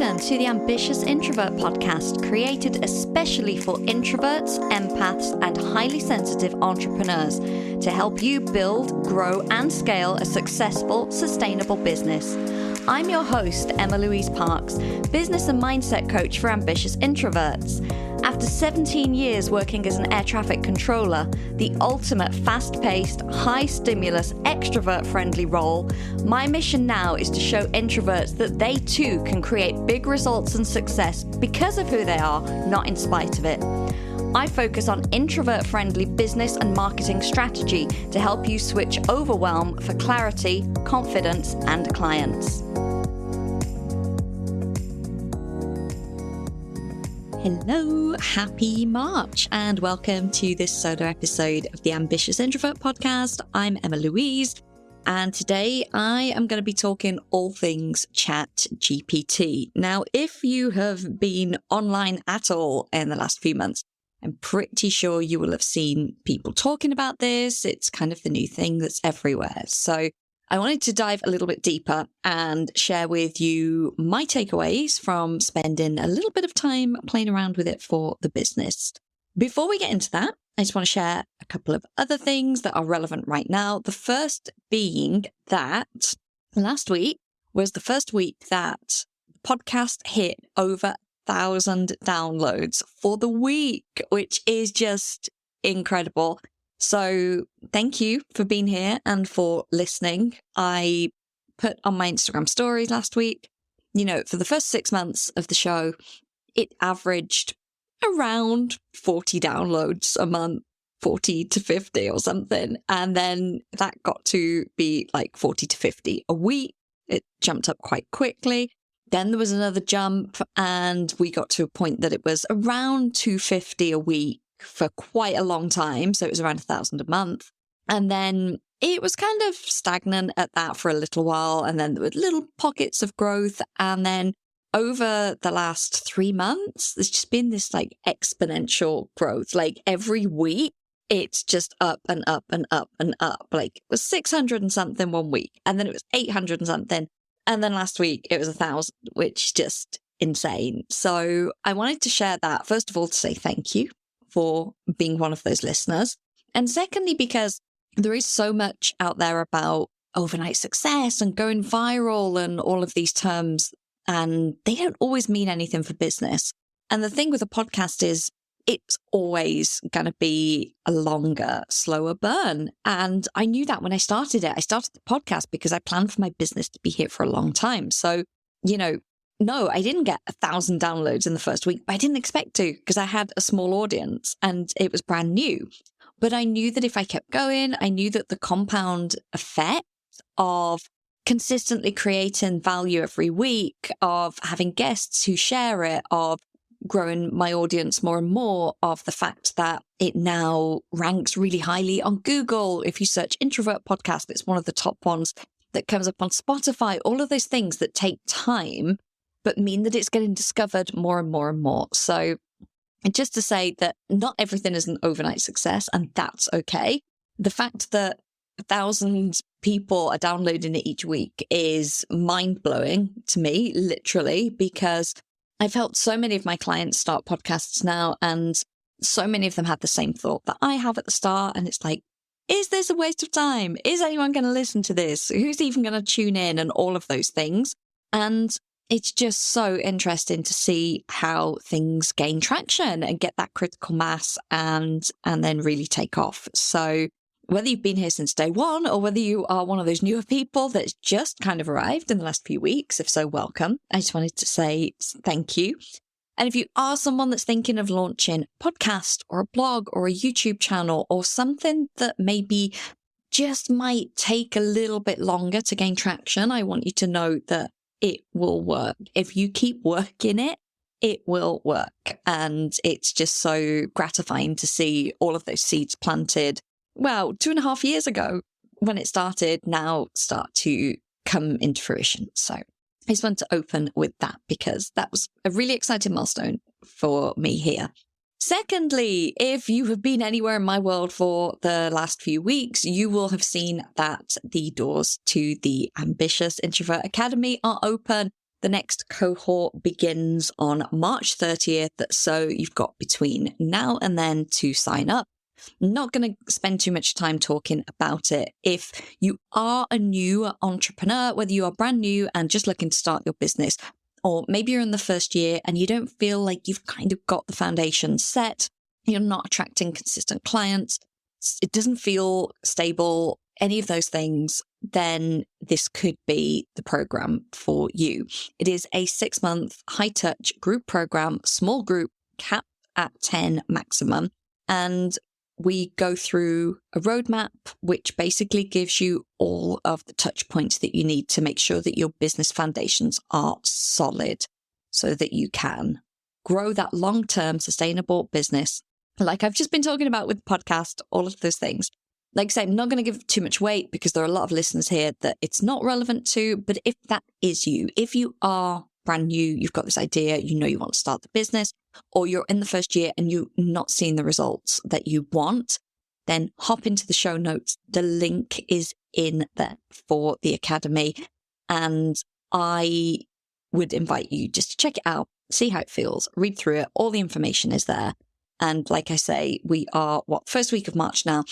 Welcome to the Ambitious Introvert podcast, created especially for introverts, empaths, and highly sensitive entrepreneurs to help you build, grow, and scale a successful, sustainable business. I'm your host, Emma-Louise Parks, business and mindset coach for ambitious introverts. After 17 years working as an air traffic controller, the ultimate fast-paced, high-stimulus, extrovert-friendly role, my mission now is to show introverts that they too can create big results and success because of who they are, not in spite of it. I focus on introvert-friendly business and marketing strategy to help you switch overwhelm for clarity, confidence, and clients. Hello, happy March, and welcome to this solo episode of the Ambitious Introvert podcast. I'm Emma-Louise, and today I am going to be talking all things ChatGPT. Now, if you have been online at all in the last few months, I'm pretty sure you will have seen people talking about this. It's kind of the new thing that's everywhere. So I wanted to dive a little bit deeper and share with you my takeaways from spending a little bit of time playing around with it for the business. Before we get into that, I just want to share a couple of other things that are relevant right now. The first being that last week was the first week that the podcast hit over 1,000 downloads for the week, which is just incredible. So thank you for being here and for listening. I put on my Instagram stories last week, for the first 6 months of the show, it averaged around 40 downloads a month, 40 to 50 or something. And then that got to be like 40 to 50 a week. It jumped up quite quickly. Then there was another jump and we got to a point that it was around 250 a week for quite a long time. So it was around 1,000 a month. And then it was kind of stagnant at that for a little while. And then there were little pockets of growth. And then over the last 3 months, there's just been this like exponential growth. Like every week, it's just up and up and up and up. Like it was 600 and something one week. And then it was 800 and something. And then last week it was 1,000, which is just insane. So I wanted to share that, first of all, to say thank you for being one of those listeners. And secondly, because there is so much out there about overnight success and going viral and all of these terms, and they don't always mean anything for business. And the thing with a podcast is it's always going to be a longer, slower burn. And I knew that when I started it. I started the podcast because I planned for my business to be here for a long time. So, no, I didn't get 1,000 downloads in the first week, but I didn't expect to because I had a small audience and it was brand new. But I knew that if I kept going, I knew that the compound effect of consistently creating value every week, of having guests who share it, of growing my audience more and more, of the fact that it now ranks really highly on Google. If you search Introvert podcast, it's one of the top ones that comes up on Spotify. All of those things that take time, but mean that it's getting discovered more and more and more. So just to say that not everything is an overnight success, and that's okay. The fact that 1,000 people are downloading it each week is mind-blowing to me, literally, because I've helped so many of my clients start podcasts now, and so many of them had the same thought that I have at the start. And it's like, is this a waste of time? Is anyone going to listen to this? Who's even going to tune in? And all of those things. And it's just so interesting to see how things gain traction and get that critical mass and then really take off. So whether you've been here since day one or whether you are one of those newer people that's just kind of arrived in the last few weeks, if so, welcome. I just wanted to say thank you. And if you are someone that's thinking of launching a podcast or a blog or a YouTube channel or something that maybe just might take a little bit longer to gain traction, I want you to know that it will work. If you keep working it, it will work. And it's just so gratifying to see all of those seeds planted, 2.5 years ago when it started, now start to come into fruition. So I just want to open with that because that was a really exciting milestone for me here. Secondly, if you have been anywhere in my world for the last few weeks, you will have seen that the doors to the Ambitious Introvert Academy are open. The next cohort begins on March 30th, so you've got between now and then to sign up. I'm not going to spend too much time talking about it. If you are a new entrepreneur, whether you are brand new and just looking to start your business, or maybe you're in the first year and you don't feel like you've kind of got the foundation set, you're not attracting consistent clients, it doesn't feel stable, any of those things, then this could be the program for you. It is a 6-month high-touch group program, small group, capped at 10 maximum. And we go through a roadmap, which basically gives you all of the touch points that you need to make sure that your business foundations are solid so that you can grow that long-term sustainable business. Like I've just been talking about with the podcast, all of those things. Like I say, I'm not going to give too much weight because there are a lot of listeners here that it's not relevant to. But if that is you, if you are brand new, you've got this idea, you know you want to start the business, or you're in the first year and you're not seeing the results that you want, then hop into the show notes. The link is in there for the Academy. And I would invite you just to check it out, see how it feels, read through it. All the information is there. And like I say, we are, first week of March now.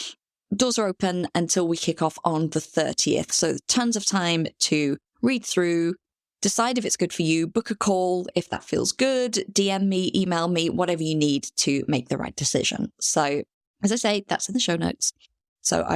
Doors are open until we kick off on the 30th. So tons of time to read through, decide if it's good for you, book a call if that feels good, DM me, email me, whatever you need to make the right decision. So as I say, that's in the show notes. So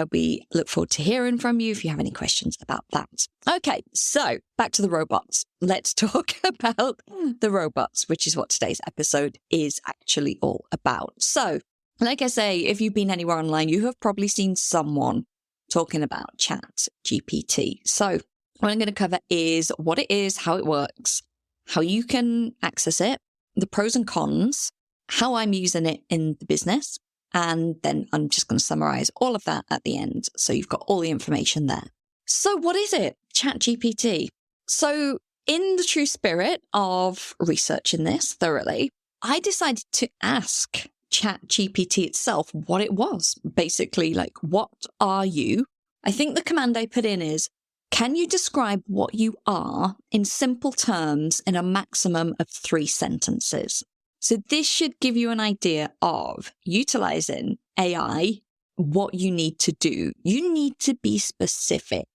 look forward to hearing from you if you have any questions about that. Okay, so back to the robots. Let's talk about the robots, which is what today's episode is actually all about. So like I say, if you've been anywhere online, you have probably seen someone talking about ChatGPT. So what I'm going to cover is what it is, how it works, how you can access it, the pros and cons, how I'm using it in the business, and then I'm just going to summarize all of that at the end. So you've got all the information there. So what is it? ChatGPT. So in the true spirit of researching this thoroughly, I decided to ask ChatGPT itself what it was. Basically, like, what are you? I think the command I put in is, can you describe what you are in simple terms in a maximum of 3 sentences? So this should give you an idea of utilizing AI, what you need to do. You need to be specific.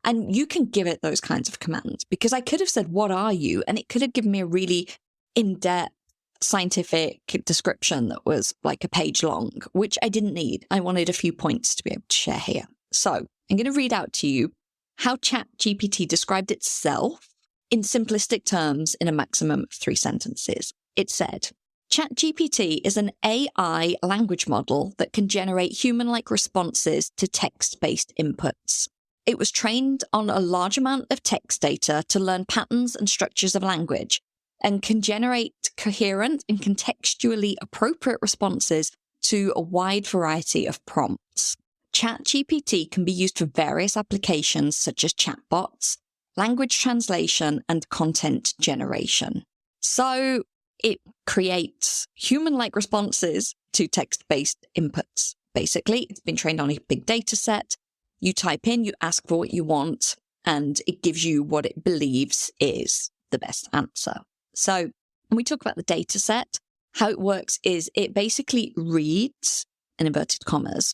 And you can give it those kinds of commands, because I could have said, what are you? And it could have given me a really in-depth scientific description that was like a page long, which I didn't need. I wanted a few points to be able to share here. So I'm going to read out to you how ChatGPT described itself in simplistic terms in a maximum of 3 sentences. It said, ChatGPT is an AI language model that can generate human-like responses to text-based inputs. It was trained on a large amount of text data to learn patterns and structures of language, and can generate coherent and contextually appropriate responses to a wide variety of prompts. ChatGPT can be used for various applications such as chatbots, language translation, and content generation. So it creates human-like responses to text-based inputs. Basically, it's been trained on a big data set. You type in, you ask for what you want, and it gives you what it believes is the best answer. So when we talk about the data set, how it works is it basically reads, in inverted commas,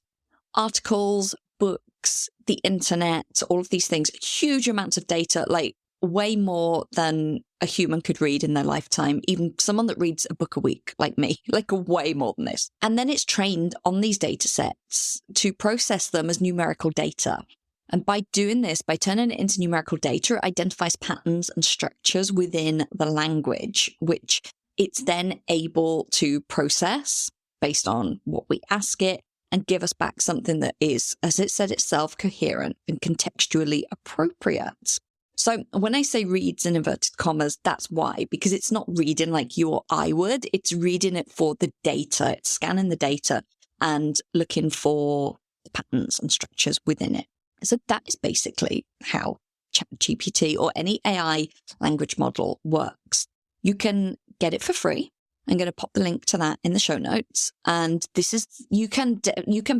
articles, books, the internet, all of these things, huge amounts of data, like way more than a human could read in their lifetime, even someone that reads a book a week like me, like way more than this. And then it's trained on these data sets to process them as numerical data. And by doing this, by turning it into numerical data, it identifies patterns and structures within the language, which it's then able to process based on what we ask it and give us back something that is, as it said itself, coherent and contextually appropriate. So when I say reads in inverted commas, that's why, because it's not reading like you or I would. It's reading it for the data. It's scanning the data and looking for the patterns and structures within it. So that is basically how ChatGPT or any AI language model works. You can get it for free. I'm going to pop the link to that in the show notes. And you can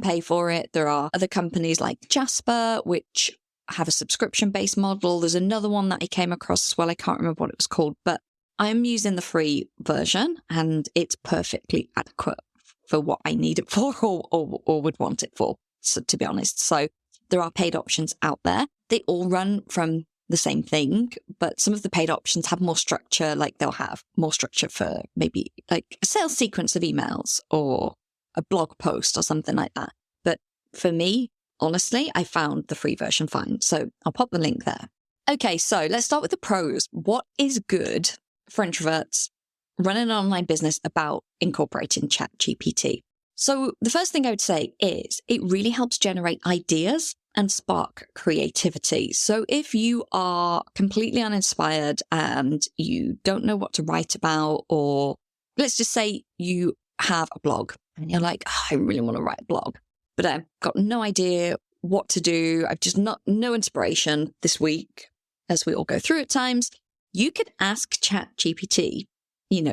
pay for it. There are other companies like Jasper, which have a subscription-based model. There's another one that I came across as well. I can't remember what it was called, but I'm using the free version and it's perfectly adequate for what I need it for or would want it for, so, to be honest. So there are paid options out there. They all run from the same thing, but some of the paid options have more structure, like they'll have more structure for maybe like a sales sequence of emails or a blog post or something like that. But for me, honestly, I found the free version fine. So I'll pop the link there. Okay, so let's start with the pros. What is good for introverts running an online business about incorporating ChatGPT? So the first thing I would say is it really helps generate ideas and spark creativity. So if you are completely uninspired and you don't know what to write about, or let's just say you have a blog and you're like, oh, I really want to write a blog, but I've got no idea what to do. I've just no inspiration this week, as we all go through at times. You could ask ChatGPT,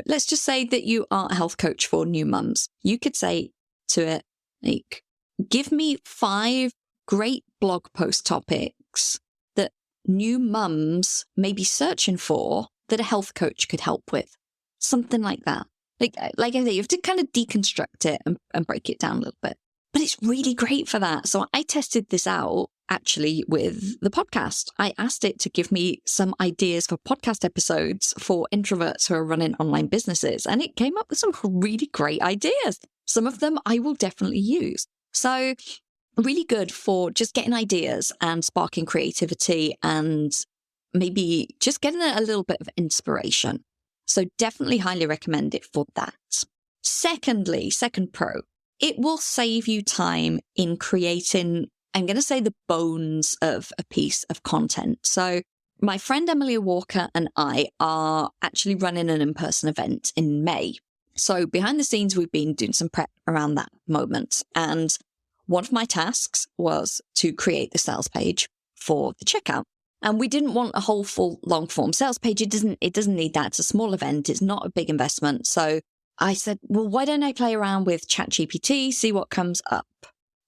let's just say that you are a health coach for new mums. You could say to it, like, give me 5 great blog post topics that new mums may be searching for that a health coach could help with. Something like that. Like I say, you have to kind of deconstruct it and break it down a little bit. But it's really great for that. So I tested this out actually with the podcast. I asked it to give me some ideas for podcast episodes for introverts who are running online businesses. And it came up with some really great ideas. Some of them I will definitely use. So really good for just getting ideas and sparking creativity and maybe just getting a little bit of inspiration. So definitely highly recommend it for that. Secondly, second pro, it will save you time in creating, I'm going to say, the bones of a piece of content. So my friend Emily Walker and I are actually running an in-person event in May. So behind the scenes, we've been doing some prep around that moment. And one of my tasks was to create the sales page for the checkout. And we didn't want a whole full long form sales page. It doesn't need that. It's a small event. It's not a big investment. So I said, well, why don't I play around with ChatGPT, see what comes up?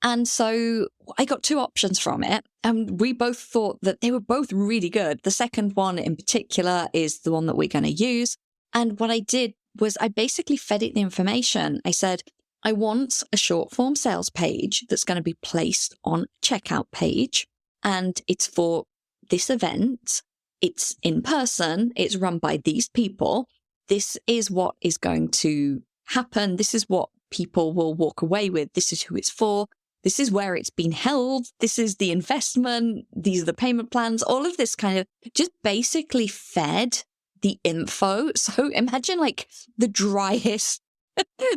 And so I got 2 options from it. And we both thought that they were both really good. The second one in particular is the one that we're going to use. And what I did was I basically fed it the information. I said, I want a short form sales page that's going to be placed on a checkout page. And it's for this event. It's in person. It's run by these people. This is what is going to happen. This is what people will walk away with. This is who it's for. This is where it's been held. This is the investment. These are the payment plans. All of this kind of just basically fed the info. So imagine like the driest,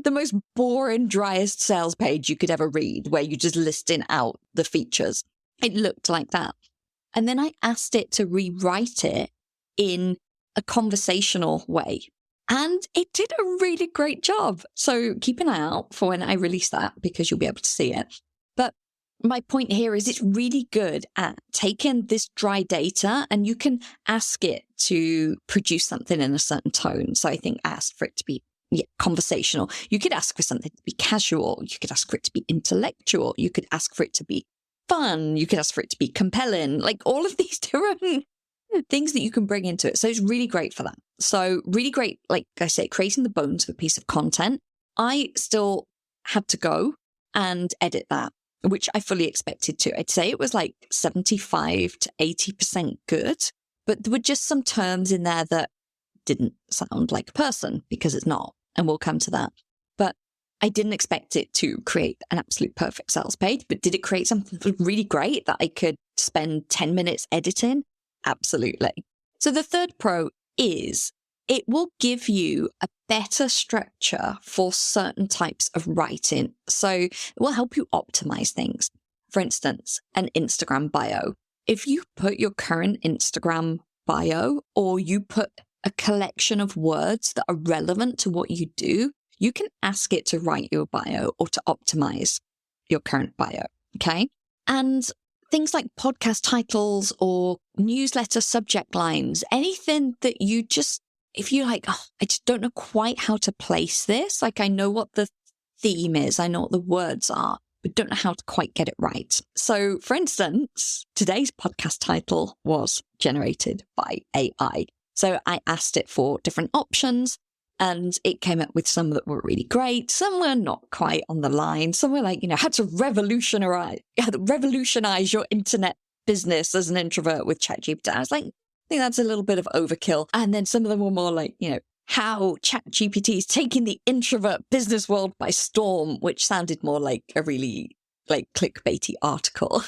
the most boring, driest sales page you could ever read, where you're just listing out the features. It looked like that. And then I asked it to rewrite it in a conversational way. And it did a really great job. So keep an eye out for when I release that, because you'll be able to see it. But my point here is it's really good at taking this dry data, and you can ask it to produce something in a certain tone. So I think I asked for it to be conversational. You could ask for something to be casual. You could ask for it to be intellectual. You could ask for it to be fun. You could ask for it to be compelling, like all of these different things that you can bring into it. So it's really great for that. So really great, like I say, creating the bones of a piece of content. I still had to go and edit that, which I fully expected to. I'd say it was like 75 to 80% good, but there were just some terms in there that didn't sound like a person, because it's not, and we'll come to that. But I didn't expect it to create an absolute perfect sales page, but did it create something that was really great that I could spend 10 minutes editing? Absolutely. So the third pro is it will give you a better structure for certain types of writing. So it will help you optimize things. For instance, an Instagram bio. If you put your current Instagram bio, or you put a collection of words that are relevant to what you do, you can ask it to write your bio or to optimize your current bio. Okay. And things like podcast titles or newsletter subject lines, anything that you just, if you're like, oh, I just don't know quite how to place this. Like, I know what the theme is. I know what the words are, but don't know how to quite get it right. So, for instance, today's podcast title was generated by AI. So I asked it for different options, and it came up with some that were really great. Some were not quite on the line. Some were like, how to revolutionize your internet business as an introvert with ChatGPT. I was like, I think that's a little bit of overkill. And then some of them were more like, how ChatGPT is taking the introvert business world by storm, which sounded more like a really clickbaity article.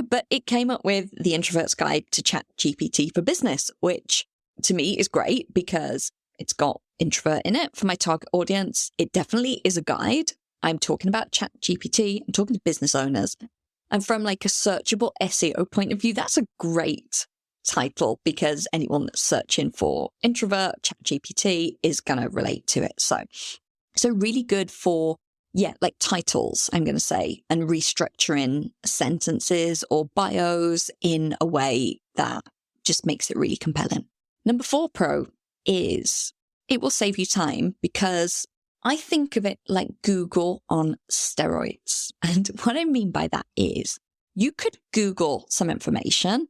But it came up with the Introvert's Guide to ChatGPT for Business, which to me is great because it's got introvert in it for my target audience. It definitely is a guide. I'm talking about ChatGPT. I'm talking to business owners. And from a searchable SEO point of view, that's a great title because anyone that's searching for introvert, ChatGPT is going to relate to it. So really good for, titles, I'm going to say, and restructuring sentences or bios in a way that just makes it really compelling. Number 4 pro is it will save you time because I think of it like Google on steroids. And what I mean by that is you could Google some information,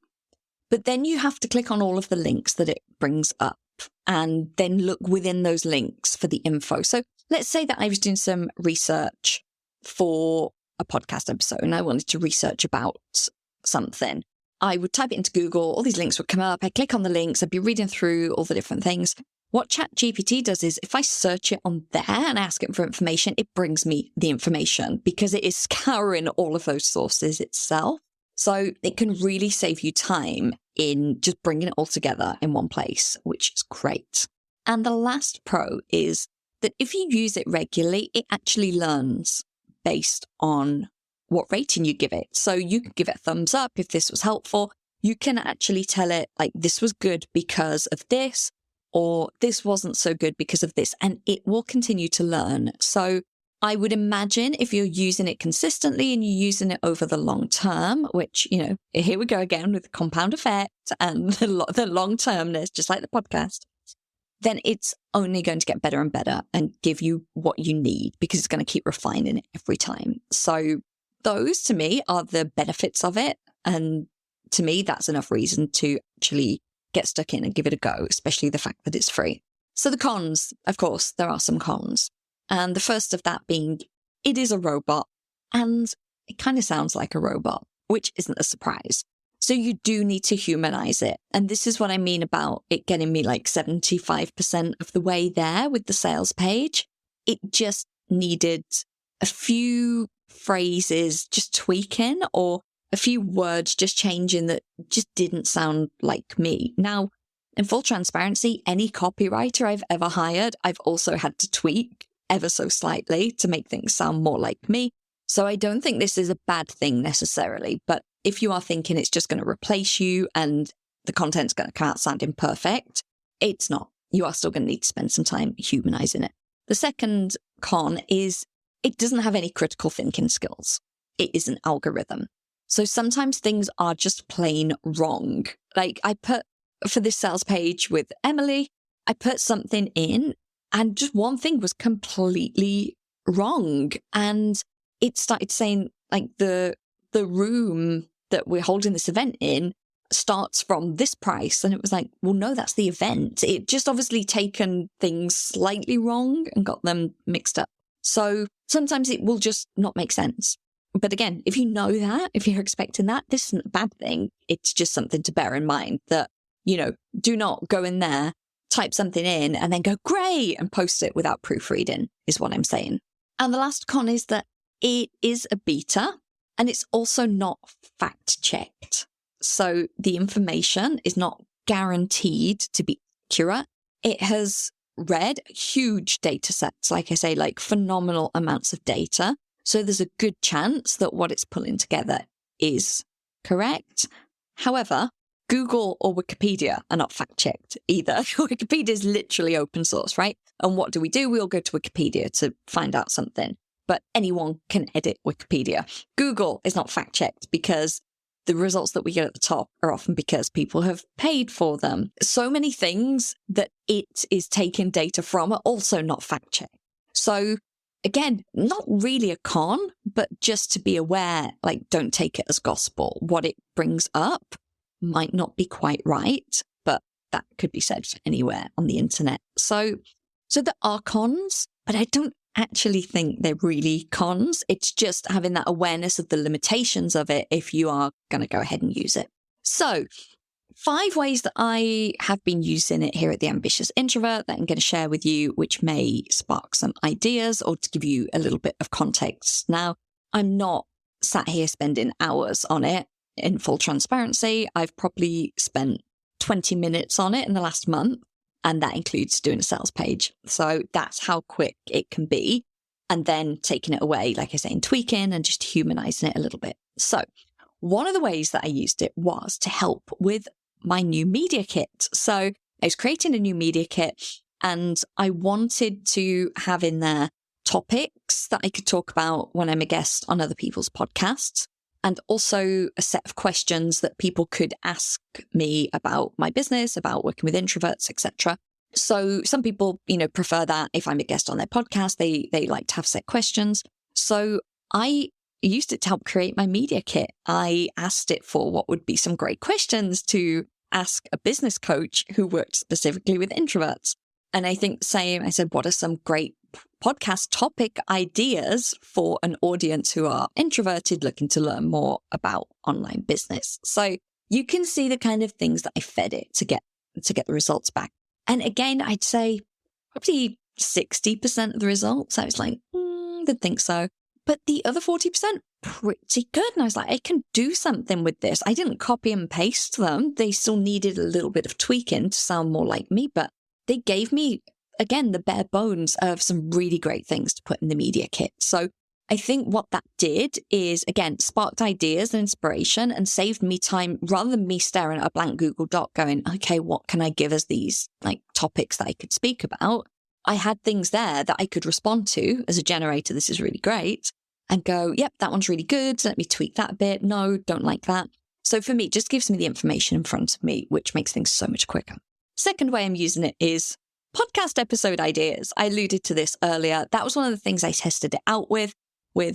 but then you have to click on all of the links that it brings up and then look within those links for the info. So let's say that I was doing some research for a podcast episode and I wanted to research about something. I would type it into Google, all these links would come up, I'd click on the links, I'd be reading through all the different things. What ChatGPT does is if I search it on there and ask it for information, it brings me the information because it is scouring all of those sources itself. So it can really save you time in just bringing it all together in one place, which is great. And the last pro is that if you use it regularly, it actually learns based on what rating you give it. So you can give it a thumbs up if this was helpful. You can actually tell it this was good because of this, or this wasn't so good because of this, and it will continue to learn. So I would imagine if you're using it consistently and you're using it over the long term, which, here we go again with the compound effect and the long termness, just like the podcast, then it's only going to get better and better and give you what you need because it's going to keep refining it every time. So those to me are the benefits of it. And to me, that's enough reason to actually get stuck in and give it a go, especially the fact that it's free. So the cons, of course, there are some cons. And the first of that being, it is a robot and it kind of sounds like a robot, which isn't a surprise. So you do need to humanize it. And this is what I mean about it getting me 75% of the way there with the sales page. It just needed a few phrases just tweaking or a few words just changing that just didn't sound like me. Now, in full transparency, any copywriter I've ever hired, I've also had to tweak ever so slightly to make things sound more like me. So I don't think this is a bad thing necessarily, but if you are thinking it's just going to replace you and the content's going to come out sounding perfect, it's not. You are still going to need to spend some time humanizing it. The second con is it doesn't have any critical thinking skills. It is an algorithm. So sometimes things are just plain wrong. Like I put for this sales page with Emily, I put something in and just one thing was completely wrong. And it started saying the room that we're holding this event in starts from this price. And it was like, well, no, that's the event. It just obviously taken things slightly wrong and got them mixed up. So sometimes it will just not make sense. But again, if you know that, if you're expecting that, this isn't a bad thing. It's just something to bear in mind that, do not go in there, type something in and then go, great, and post it without proofreading is what I'm saying. And the last con is that it is a beta and it's also not fact checked. So the information is not guaranteed to be accurate. It has read huge data sets, like I say, phenomenal amounts of data. So there's a good chance that what it's pulling together is correct. However, Google or Wikipedia are not fact-checked either. Wikipedia is literally open source, right? And what do? We all go to Wikipedia to find out something, but anyone can edit Wikipedia. Google is not fact-checked because the results that we get at the top are often because people have paid for them. So many things that it is taking data from are also not fact-checked. So again, not really a con, but just to be aware, like, don't take it as gospel. What it brings up might not be quite right, but that could be said anywhere on the internet. So there are cons, but I don't actually think they're really cons. It's just having that awareness of the limitations of it if you are going to go ahead and use it. So 5 ways that I have been using it here at the Ambitious Introvert that I'm going to share with you, which may spark some ideas or to give you a little bit of context. Now, I'm not sat here spending hours on it. In full transparency, I've probably spent 20 minutes on it in the last month, and that includes doing a sales page. So that's how quick it can be. And then taking it away, like I say, and tweaking and just humanizing it a little bit. So one of the ways that I used it was to help with my new media kit. So I was creating a new media kit and I wanted to have in there topics that I could talk about when I'm a guest on other people's podcasts, and also a set of questions that people could ask me about my business, about working with introverts, etc. So some people, prefer that if I'm a guest on their podcast, they like to have set questions. So I used it to help create my media kit. I asked it for what would be some great questions to ask a business coach who worked specifically with introverts. And I think I said, what are some great podcast topic ideas for an audience who are introverted looking to learn more about online business? So you can see the kind of things that I fed it to get the results back. And again, I'd say probably 60% of the results, I was like, didn't think so. But the other 40%, pretty good. And I was like, I can do something with this. I didn't copy and paste them. They still needed a little bit of tweaking to sound more like me, but they gave me, again, the bare bones of some really great things to put in the media kit. So I think what that did is, again, sparked ideas and inspiration and saved me time rather than me staring at a blank Google Doc going, okay, what can I give as these topics that I could speak about? I had things there that I could respond to as a generator. This is really great. And go, yep, that one's really good. Let me tweak that a bit. No, don't like that. So for me, it just gives me the information in front of me, which makes things so much quicker. Second way I'm using it is podcast episode ideas. I alluded to this earlier. That was one of the things I tested it out with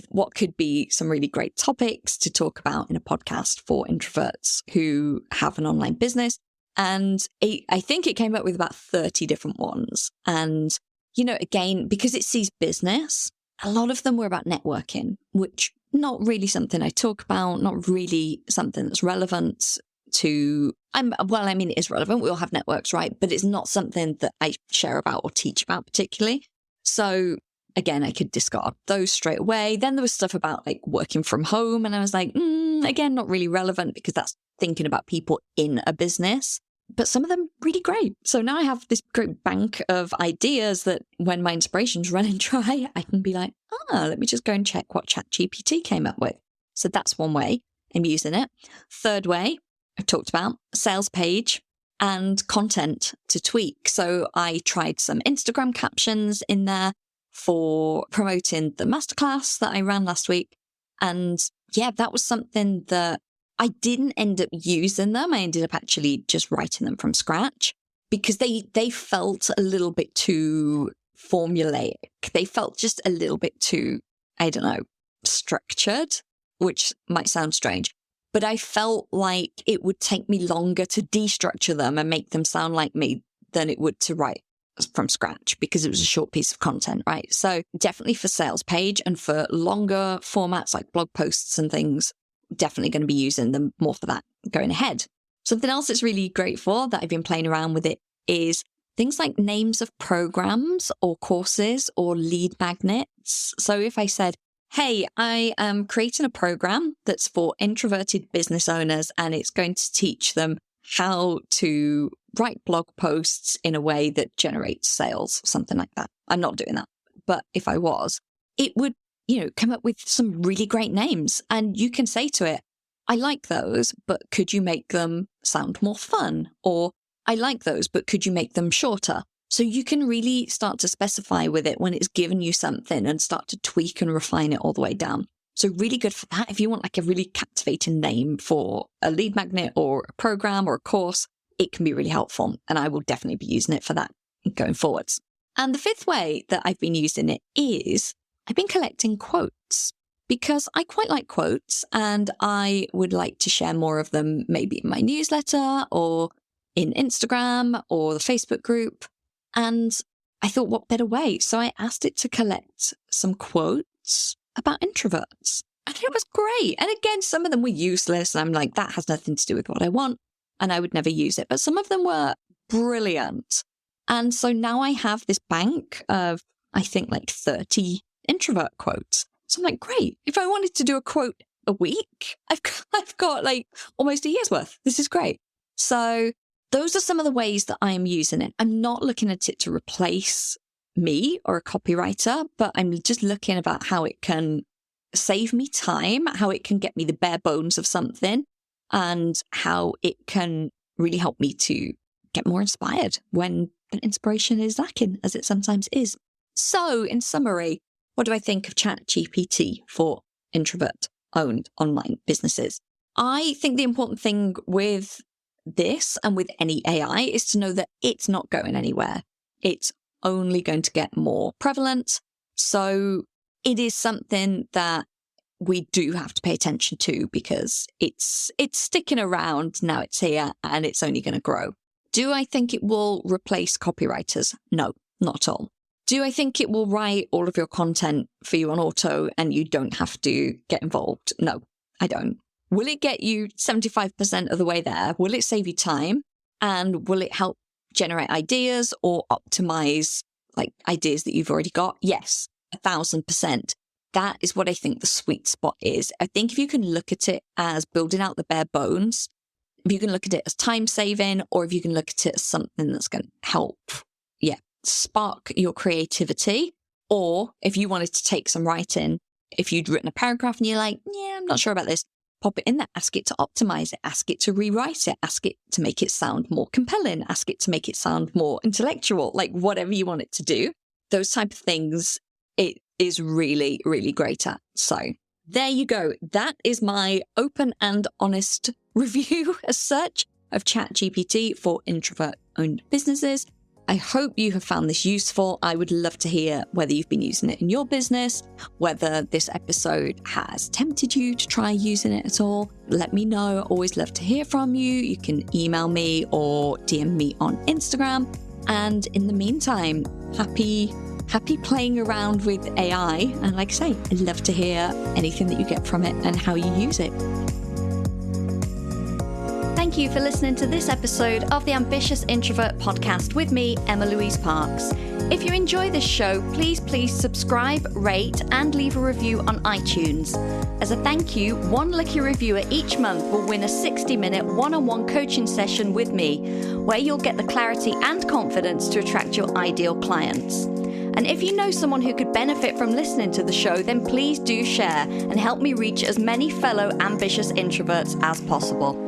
what could be some really great topics to talk about in a podcast for introverts who have an online business. And I think it came up with about 30 different ones. And, again, because it sees business, a lot of them were about networking, which not really something I talk about, not really something that's relevant to, it is relevant. We all have networks, right? But it's not something that I share about or teach about particularly. So again, I could discard those straight away. Then there was stuff about working from home. And I was like, again, not really relevant because that's thinking about people in a business. But some of them really great. So now I have this great bank of ideas that when my inspiration's running dry, I can be like, let me just go and check what ChatGPT came up with. So that's one way I'm using it. Third way, I've talked about sales page and content to tweak. So I tried some Instagram captions in there for promoting the masterclass that I ran last week. And yeah, that was something that I didn't end up using them. I ended up actually just writing them from scratch because they felt a little bit too formulaic. They felt just a little bit too, structured, which might sound strange. But I felt like it would take me longer to destructure them and make them sound like me than it would to write from scratch because it was a short piece of content, right? So definitely for sales page and for longer formats like blog posts and things, definitely going to be using them more for that going ahead. Something else that's really great for that I've been playing around with it is things like names of programs or courses or lead magnets. So if I said, hey, I am creating a program that's for introverted business owners and it's going to teach them how to write blog posts in a way that generates sales, something like that. I'm not doing that. But if I was, it would come up with some really great names. And you can say to it, I like those, but could you make them sound more fun? Or I like those, but could you make them shorter? So you can really start to specify with it when it's given you something and start to tweak and refine it all the way down. So really good for that. If you want a really captivating name for a lead magnet or a program or a course, it can be really helpful. And I will definitely be using it for that going forwards. And the fifth way that I've been using it is I've been collecting quotes because I quite like quotes and I would like to share more of them, maybe in my newsletter or in Instagram or the Facebook group. And I thought, what better way? So I asked it to collect some quotes about introverts. And it was great. And again, some of them were useless. And I'm like, that has nothing to do with what I want. And I would never use it. But some of them were brilliant. And so now I have this bank of, I think, like 30 introvert quotes. So I'm like, great. If I wanted to do a quote a week, I've got like almost a year's worth. This is great. So those are some of the ways that I am using it. I'm not looking at it to replace me or a copywriter, but I'm just looking about how it can save me time, how it can get me the bare bones of something, and how it can really help me to get more inspired when the inspiration is lacking, as it sometimes is. So in summary, what do I think of ChatGPT for introvert-owned online businesses? I think the important thing with this and with any AI is to know that it's not going anywhere. It's only going to get more prevalent. So it is something that we do have to pay attention to because it's sticking around now. It's here and it's only going to grow. Do I think it will replace copywriters? No, not at all. Do I think it will write all of your content for you on auto and you don't have to get involved? No, I don't. Will it get you 75% of the way there? Will it save you time? And will it help generate ideas or optimize like ideas that you've already got? Yes, 1,000%. That is what I think the sweet spot is. I think if you can look at it as building out the bare bones, if you can look at it as time saving, or if you can look at it as something that's going to help, spark your creativity. Or if you wanted to take some writing, if you'd written a paragraph and you're like, I'm not sure about this, pop it in there, ask it to optimize it, ask it to rewrite it, ask it to make it sound more compelling, ask it to make it sound more intellectual, like whatever you want it to do. Those type of things, it is really, really great at. So there you go. That is my open and honest review as such of ChatGPT for introvert-owned businesses. I hope you have found this useful. I would love to hear whether you've been using it in your business, whether this episode has tempted you to try using it at all. Let me know. Always love to hear from you. You can email me or DM me on Instagram. And in the meantime, happy playing around with AI. And like I say, I'd love to hear anything that you get from it and how you use it. Thank you for listening to this episode of the Ambitious Introvert podcast with me, Emma-Louise Parks. If you enjoy this show, please subscribe, rate, and leave a review on iTunes. As a thank you, one lucky reviewer each month will win a 60-minute one-on-one coaching session with me, where you'll get the clarity and confidence to attract your ideal clients. And if you know someone who could benefit from listening to the show, then please do share and help me reach as many fellow ambitious introverts as possible.